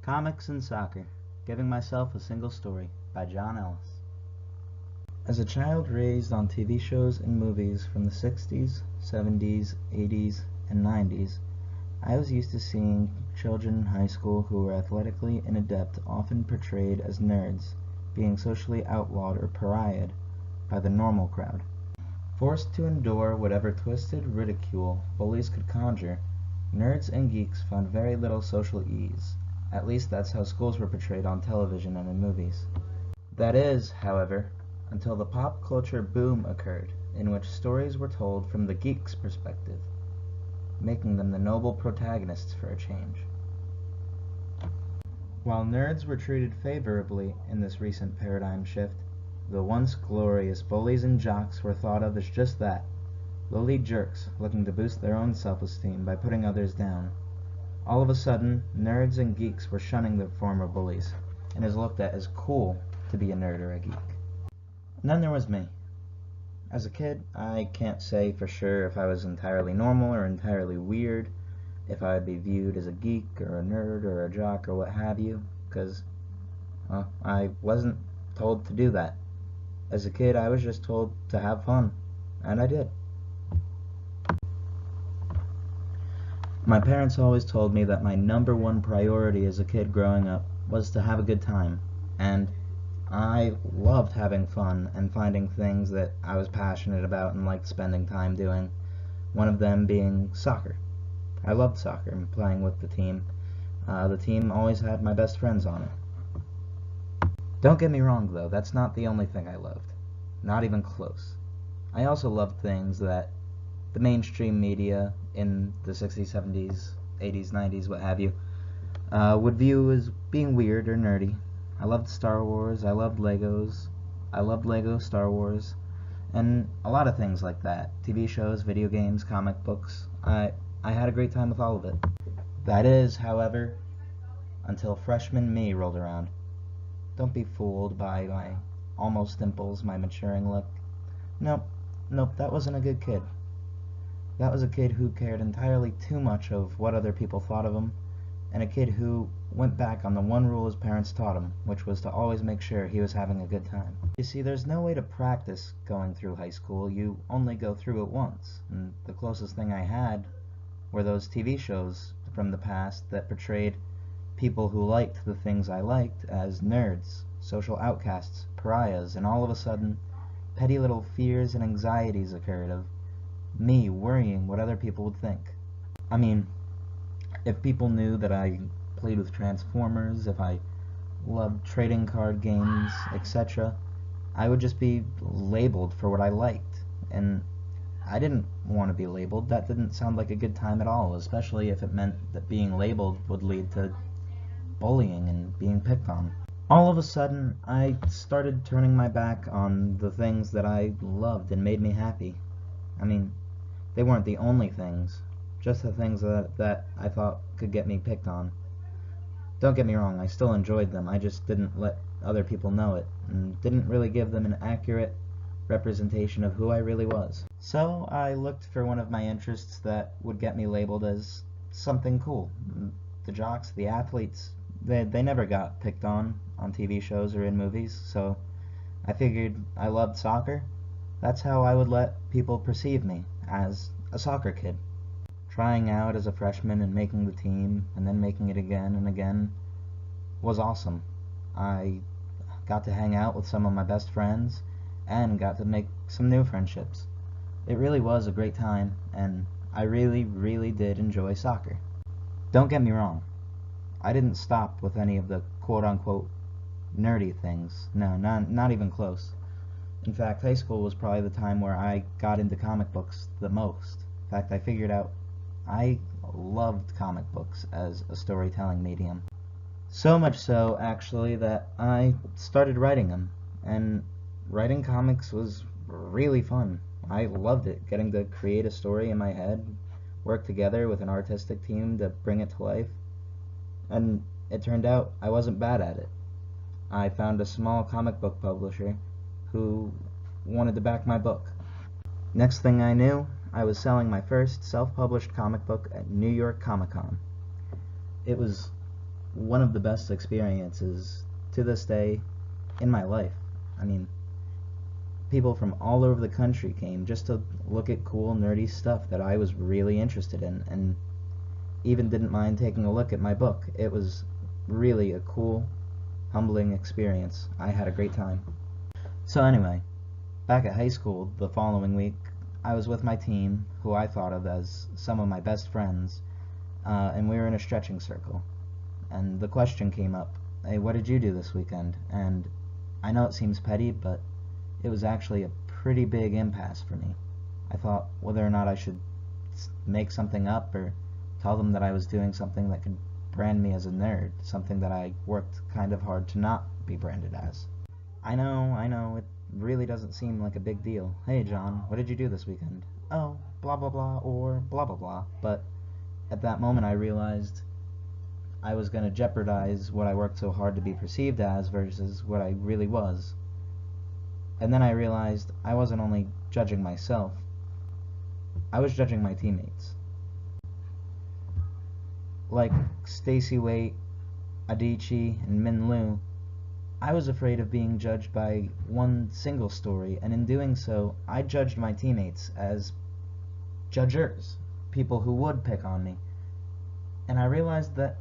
Comics and Soccer, Giving Myself a Single Story by John Ellis. As a child raised on TV shows and movies from the 60s, 70s, 80s, and 90s, I was used to seeing children in high school who were athletically inadept often portrayed as nerds, being socially outlawed or pariahed by the normal crowd. Forced to endure whatever twisted ridicule bullies could conjure, nerds and geeks found very little social ease. At least that's how schools were portrayed on television and in movies. That is, however, until the pop culture boom occurred, in which stories were told from the geek's perspective, making them the noble protagonists for a change. While nerds were treated favorably in this recent paradigm shift, the once glorious bullies and jocks were thought of as just that, lowly jerks looking to boost their own self-esteem by putting others down. All of a sudden, nerds and geeks were shunning the former bullies, and is looked at as cool to be a nerd or a geek. And then there was me. As a kid, I can't say for sure if I was entirely normal or entirely weird, if I would be viewed as a geek or a nerd or a jock or what have you, because, well, I wasn't told to do that. As a kid, I was just told to have fun, and I did. My parents always told me that my number one priority as a kid growing up was to have a good time, and I loved having fun and finding things that I was passionate about and liked spending time doing, one of them being soccer. I loved soccer and playing with the team. The team always had my best friends on it. Don't get me wrong though, that's not the only thing I loved. Not even close. I also loved things that the mainstream media in the 60s, 70s, 80s, 90s, what have you, would view as being weird or nerdy. I loved Star Wars, I loved Legos, I loved Lego Star Wars, and a lot of things like that. TV shows, video games, comic books. I had a great time with all of it. That is, however, until freshman me rolled around. Don't be fooled by my almost dimples, my maturing look. Nope, that wasn't a good kid. That was a kid who cared entirely too much of what other people thought of him, and a kid who went back on the one rule his parents taught him, which was to always make sure he was having a good time. You see, there's no way to practice going through high school. You only go through it once, and the closest thing I had were those TV shows from the past that portrayed people who liked the things I liked as nerds, social outcasts, pariahs, and all of a sudden, petty little fears and anxieties occurred of me worrying what other people would think. I mean, if people knew that I played with Transformers, if I loved trading card games, etc., I would just be labeled for what I liked. And I didn't want to be labeled. That didn't sound like a good time at all, especially if it meant that being labeled would lead to bullying and being picked on. All of a sudden, I started turning my back on the things that I loved and made me happy. I mean, they weren't the only things, just the things that I thought could get me picked on. Don't get me wrong, I still enjoyed them, I just didn't let other people know it, and didn't really give them an accurate representation of who I really was. So I looked for one of my interests that would get me labeled as something cool. The jocks, the athletes, they never got picked on TV shows or in movies, so I figured I loved soccer. That's how I would let people perceive me, as a soccer kid. Trying out as a freshman and making the team, and then making it again and again, was awesome. I got to hang out with some of my best friends, and got to make some new friendships. It really was a great time, and I really did enjoy soccer. Don't get me wrong, I didn't stop with any of the quote-unquote nerdy things. No, not even close. In fact, high school was probably the time where I got into comic books the most. In fact, I figured out I loved comic books as a storytelling medium. So much so, actually, that I started writing them. And writing comics was really fun. I loved it, getting to create a story in my head, work together with an artistic team to bring it to life. And it turned out I wasn't bad at it. I found a small comic book publisher who wanted to back my book. Next thing I knew, I was selling my first self-published comic book at New York Comic Con. It was one of the best experiences to this day in my life. I mean, people from all over the country came just to look at cool, nerdy stuff that I was really interested in, and even didn't mind taking a look at my book. It was really a cool, humbling experience. I had a great time. So anyway, back at high school the following week, I was with my team, who I thought of as some of my best friends, and we were in a stretching circle. And the question came up, hey, what did you do this weekend? And I know it seems petty, but it was actually a pretty big impasse for me. I thought whether or not I should make something up or tell them that I was doing something that could brand me as a nerd, something that I worked kind of hard to not be branded as. I know, it really doesn't seem like a big deal. Hey John, what did you do this weekend? Oh, blah blah blah, or blah blah blah. But at that moment I realized I was going to jeopardize what I worked so hard to be perceived as versus what I really was. And then I realized I wasn't only judging myself, I was judging my teammates. Like Stacy Waite, Adichie, and Min Lu, I was afraid of being judged by one single story, and in doing so, I judged my teammates as judgers, people who would pick on me. And I realized that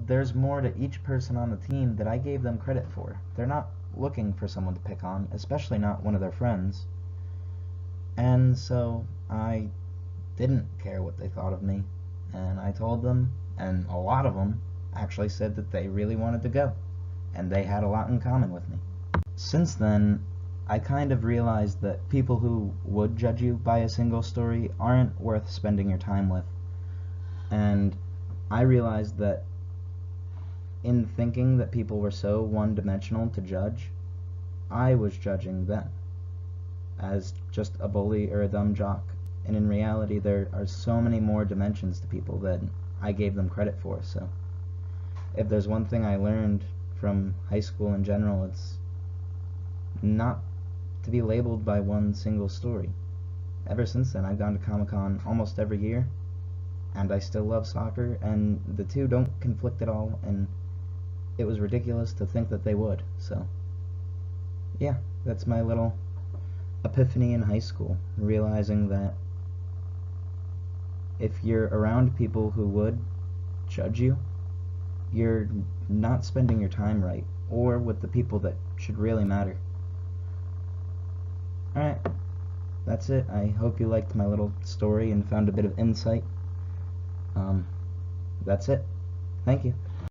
there's more to each person on the team that I gave them credit for. They're not looking for someone to pick on, especially not one of their friends. And so I didn't care what they thought of me, and I told them, and a lot of them actually said that they really wanted to go, and they had a lot in common with me. Since then, I kind of realized that people who would judge you by a single story aren't worth spending your time with. And I realized that in thinking that people were so one-dimensional to judge, I was judging them as just a bully or a dumb jock. And in reality, there are so many more dimensions to people than I gave them credit for. So if there's one thing I learned from high school in general, it's not to be labeled by one single story. Ever since then, I've gone to Comic-Con almost every year, and I still love soccer, and the two don't conflict at all, and it was ridiculous to think that they would. So yeah, that's my little epiphany in high school, realizing that if you're around people who would judge you, you're not spending your time right, or with the people that should really matter. Alright, that's it. I hope you liked my little story and found a bit of insight. That's it. Thank you.